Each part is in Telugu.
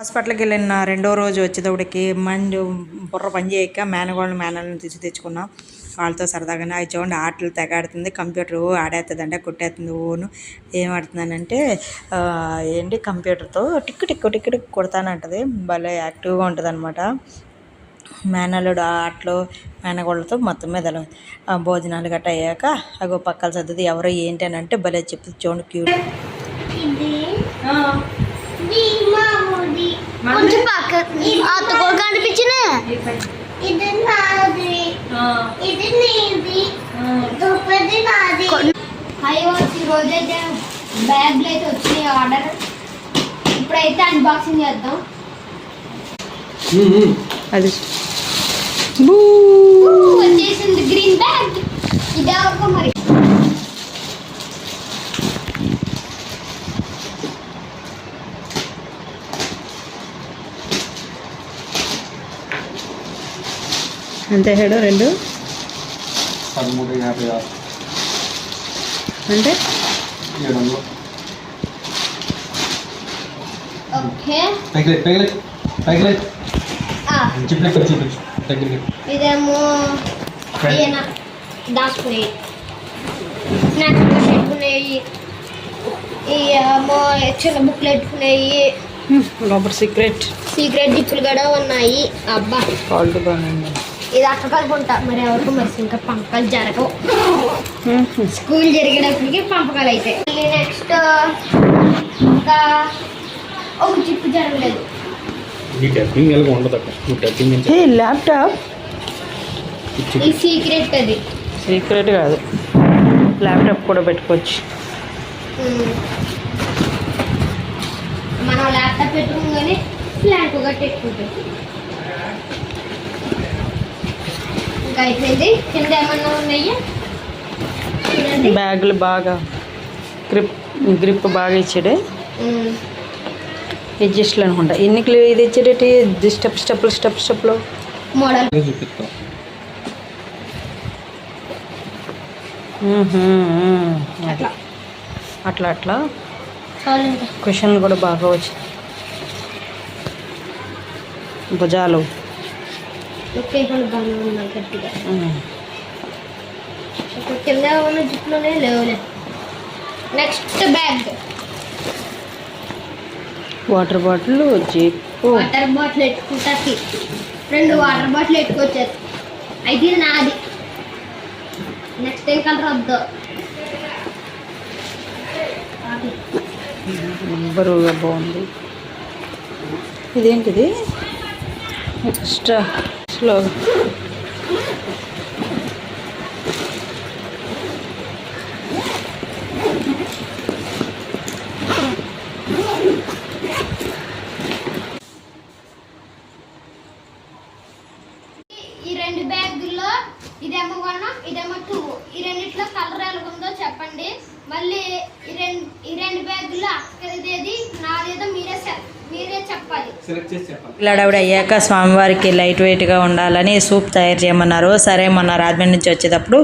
హాస్పిటల్కి వెళ్ళిన రెండో రోజు వచ్చేటప్పటికి బుర్ర పని చేయక మేనల్ని తెచ్చుకున్నాం. వాళ్ళతో సరదాగానే అవి చూడండి ఆటలు తెగాడుతుంది. కంప్యూటర్ ఆడేస్తుందంటే కొట్టేస్తుంది. ఓను ఏం ఆడుతుందనంటే ఏంటి కంప్యూటర్తో టిక్కు టిక్కు టిక్కు టిక్కు కొడతానంటది. భలే యాక్టివ్గా ఉంటుంది అనమాట. మేనల్లుడు ఆటలు మేనగోళ్ళతో మొత్తం మీద భోజనాలు గట్ట అయ్యాక అగో పక్కల సర్దుది ఎవరో ఏంటి అని అంటే భలే చెప్తుంది. చూడండి క్యూట్. కనిపించిన రోజైతే బ్యాగ్లు అయితే వచ్చినాయి ఆర్డర్. ఇప్పుడైతే అన్బాక్సింగ్ చేద్దాం. అది వచ్చేసింది గ్రీన్ బ్యాగ్. ఇదే వరకు మరి ఎంత హెడ్ 2 13.56 అంటే 700. ఓకే ఇదేమో దాచుకునేవి స్నాక్స్ పెట్టుకునేవి. ఏమో చిన్న బుక్లు పెట్టుకునేవి. లోపల సీక్రెట్ జిప్పులు కూడా ఉన్నాయి. అబ్బా క్వాలిటీ బాగుంది. ఇది అక్కకలుకుంటా మరి ఎవరికి మరి ఇంకా పంపకాలు జరగవు. స్కూల్ జరిగేటప్పటికి పంపకాలు అయితే నెక్స్ట్ ఇంకా ఒక జిప్పు జరగలేదు. ల్యాప్టాప్ ఈ సీక్రెట్ అది సీక్రెట్ కాదు. ల్యాప్టాప్ కూడా పెట్టుకోవచ్చు. మనం ల్యాప్టాప్ పెట్టుకోగానే ఫ్లాంక్ ఒకటి పెట్టుకుంటాం. ఇంకా అయిపోయింది. కింద ఏమన్నా ఉన్నాయా బ్యాగులు బాగా గ్రిప్ బాగా ఇచ్చాడే. అడ్జస్ట్లు అనుకుంటా. ఎన్ని ఇది ఇచ్చేటి స్టెప్లో మోడల్ అట్లా క్వశ్చన్లు కూడా బాగా వచ్చాయి. భుజాలు బాగానే ఉన్నాయి గట్టిగా. కింద ఉన్న జిప్లోనే లేవులే. నెక్స్ట్ బ్యాగ్ వాటర్ బాటిల్ ఎట్టుకుంటా. 2 వాటర్ బాటిల్ ఎట్టుకొచ్చారు. అయితే నాది. నెక్స్ట్ ఏం కలర్ వద్దు. బరువుగా బాగుంది. ఇదేంటిది ఎక్స్ట్రా స్లో ఈ 2 బ్యాగుల్లో ఇదేమో 1 ఇదేమో 2. ఈ రెండిట్లో కలర్ ఎలాగుందో చెప్పండి. మళ్ళీ ఈ రెండు బ్యాగుల్లో అక్కడిదేది నాదేదో మీరే చెప్పాలి. పిల్లడవిడ అయ్యాక స్వామివారికి లైట్ వెయిట్గా ఉండాలని సూప్ తయారు చేయమన్నారు. సరే మొన్న రాజమండ్రి నుంచి వచ్చేటప్పుడు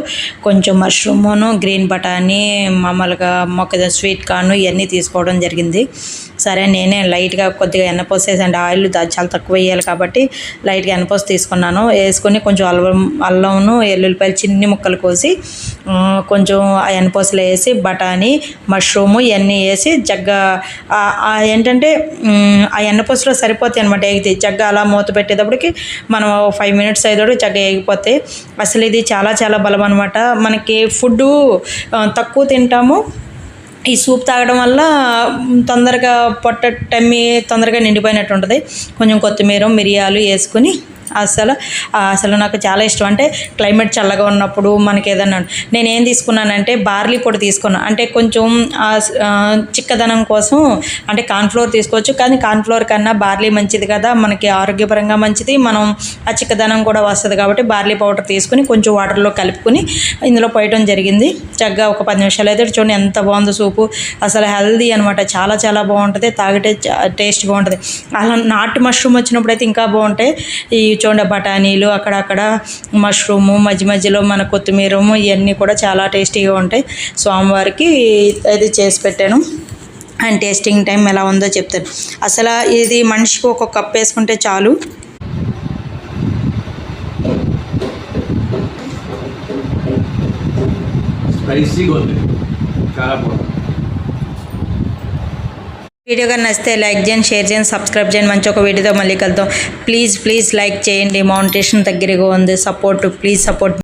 కొంచెం మష్రూమును గ్రీన్ బటానీ మామూలుగా మొక్క స్వీట్ కార్న్ ఇవన్నీ తీసుకోవడం జరిగింది. సరే నేనే లైట్గా కొద్దిగా ఎన్నపోసేసండి. ఆయిల్ చాలా తక్కువ వేయాలి కాబట్టి లైట్గా ఎన్నపోసి తీసుకున్నాను. వేసుకొని కొంచెం అల్లంను ఎల్లుల్లిపాయలు చిన్ని ముక్కలు కోసి కొంచెం ఆ ఎన్నపోసలు వేసి బఠానీ మష్రూము ఇవన్నీ వేసి జగ్గా ఏంటంటే ఆ ఎన్నపోసలో సరిపోతాయి అనమాట. ఎగితే జగ్గా అలా మూత పెట్టేటప్పటికి మనం 5 minutes అయ్యేటప్పుడు జగ్గా ఎగిపోతాయి. అసలు ఇది చాలా చాలా బలం అనమాట. మనకి ఫుడ్డు తక్కువ తింటాము. ఈ సూప్ తాగడం వల్ల తొందరగా టమ్మీ తొందరగా నిండిపోయినట్టు ఉంటుంది. కొంచెం కొత్తిమీర మిరియాలు వేసుకుని అసలు నాకు చాలా ఇష్టం. అంటే క్లైమేట్ చల్లగా ఉన్నప్పుడు మనకి ఏదన్నా నేనేం తీసుకున్నానంటే బార్లీ పొడి తీసుకున్నాను. అంటే కొంచెం చిక్కదనం కోసం అంటే కార్న్ఫ్లోర్ తీసుకోవచ్చు. కానీ కార్న్ఫ్లోర్ కన్నా బార్లీ మంచిది కదా, మనకి ఆరోగ్యపరంగా మంచిది. మనం ఆ చిక్కదనం కూడా వస్తుంది కాబట్టి బార్లీ పౌడర్ తీసుకుని కొంచెం వాటర్లో కలుపుకొని ఇందులో పోయటం జరిగింది. చక్కగా ఒక 10 నిమిషాలు అయితే చూడండి ఎంత బాగుందో సూపు. అసలు హెల్దీ అనమాట. చాలా చాలా బాగుంటుంది. తాగితే టేస్ట్ బాగుంటుంది. అలా నాటు మష్రూమ్ వచ్చినప్పుడు అయితే ఇంకా బాగుంటాయి. ఈ చూడండి బఠానీలు అక్కడక్కడ మష్రూము మధ్యలో మన కొత్తిమీరము ఇవన్నీ కూడా చాలా టేస్టీగా ఉంటాయి. స్వామివారికి అది చేసి పెట్టాను. అండ్ టేస్టింగ్ టైం ఎలా ఉందో చెప్తాను. అసలు ఇది మనిషికి ఒక్కొక్క కప్ వేసుకుంటే చాలు. స్పైసీగా ఉంది, చాలా బాగుంది. వీడియో కానీ నచ్చితే లైక్ చేయండి, షేర్ చేయండి, సబ్స్క్రైబ్ చేయండి. మంచి ఒక వీడియోతో మళ్ళీ కలుద్దాం. ప్లీజ్ లైక్ చేయండి. మౌంటేషన్ దగ్గరగా ఉంది. Please support